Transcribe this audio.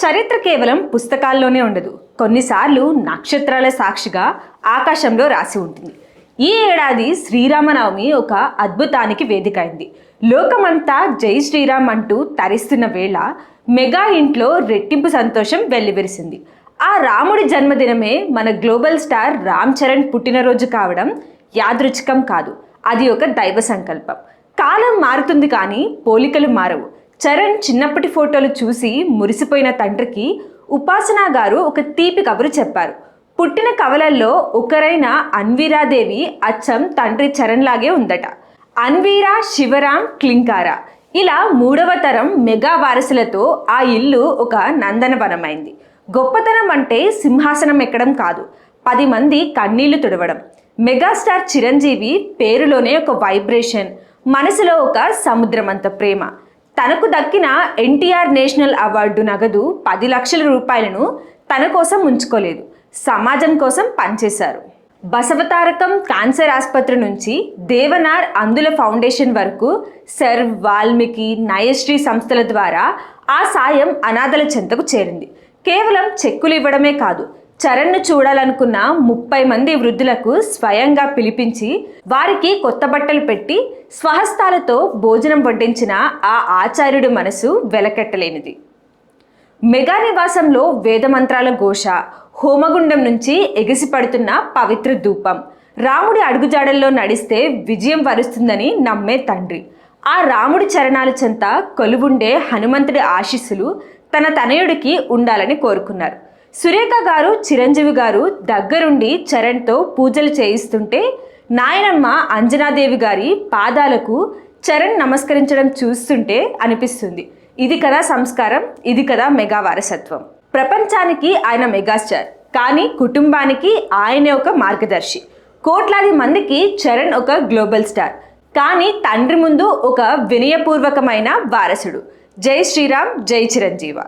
చరిత్ర కేవలం పుస్తకాల్లోనే ఉండదు, కొన్నిసార్లు నక్షత్రాల సాక్షిగా ఆకాశంలో రాసి ఉంటుంది. ఈ ఏడాది శ్రీరామనవమి ఒక అద్భుతానికి వేదిక అయింది. లోకమంతా జై శ్రీరామ్ అంటూ తరిస్తున్న వేళ మెగా ఇంట్లో రెట్టింపు సంతోషం వెల్లివిరిసింది. ఆ రాముడి జన్మదినమే మన గ్లోబల్ స్టార్ రామ్ చరణ్ పుట్టినరోజు కావడం యాదృచ్ఛికం కాదు, అది ఒక దైవ సంకల్పం. కాలం మారుతుంది కానీ పోలికలు మారవు. చరణ్ చిన్నప్పటి ఫోటోలు చూసి మురిసిపోయిన తండ్రికి ఉపాసనా గారు ఒక తీపి కబురు చెప్పారు. పుట్టిన కవలల్లో ఒకరైన అన్వీరాదేవి అచ్చం తండ్రి చరణ్ లాగే ఉందట. అన్వీరా, శివరాం, క్లింకారా ఇలా 3వ తరం మెగా వారసులతో ఆ ఇల్లు ఒక నందనవనమైంది. గొప్పతనం అంటే సింహాసనం ఎక్కడం కాదు, 10 మంది కన్నీళ్లు తుడవడం. మెగాస్టార్ చిరంజీవి పేరులోనే ఒక వైబ్రేషన్, మనసులో ఒక సముద్రమంత ప్రేమ. తనకు దక్కిన ఎన్టీఆర్ నేషనల్ అవార్డు నగదు 10 లక్షల రూపాయలను తన కోసం ఉంచుకోలేదు, సమాజం కోసం పనిచేశారు. బసవతారకం క్యాన్సర్ ఆసుపత్రి నుంచి దేవనార్ అందుల ఫౌండేషన్ వరకు సర్వ్, వాల్మీకి, నయశ్రీ సంస్థల ద్వారా ఆ సాయం అనాథల చెంతకు చేరింది. కేవలం చెక్కులు ఇవ్వడమే కాదు, చరణ్ను చూడాలనుకున్న 30 మంది వృద్ధులకు స్వయంగా పిలిపించి వారికి కొత్త బట్టలు పెట్టి స్వహస్తాలతో భోజనం వడ్డించిన ఆ ఆచార్యుడి మనసు వెలకెట్టలేనిది. మెగా నివాసంలో వేదమంత్రాల ఘోష, హోమగుండం నుంచి ఎగిసిపడుతున్న పవిత్ర ధూపం, రాముడి అడుగుజాడల్లో నడిస్తే విజయం వరుస్తుందని నమ్మే తండ్రి, ఆ రాముడి చరణాల చెంత కొలువుండే హనుమంతుడి ఆశీస్సులు తన తనయుడికి ఉండాలని కోరుకున్నారు. సురేఖ గారు, చిరంజీవి గారు దగ్గరుండి చరణ్తో పూజలు చేయిస్తుంటే నాయనమ్మ అంజనాదేవి గారి పాదాలకు చరణ్ నమస్కరించడం చూస్తుంటే అనిపిస్తుంది, ఇది కదా సంస్కారం, ఇది కదా మెగా వారసత్వం. ప్రపంచానికి ఆయన మెగాస్టార్, కానీ కుటుంబానికి ఆయనే ఒక మార్గదర్శి. కోట్లాది మందికి చరణ్ ఒక గ్లోబల్ స్టార్, కానీ తండ్రి ముందు ఒక వినయపూర్వకమైన వారసుడు. జై శ్రీరామ్, జై చిరంజీవ.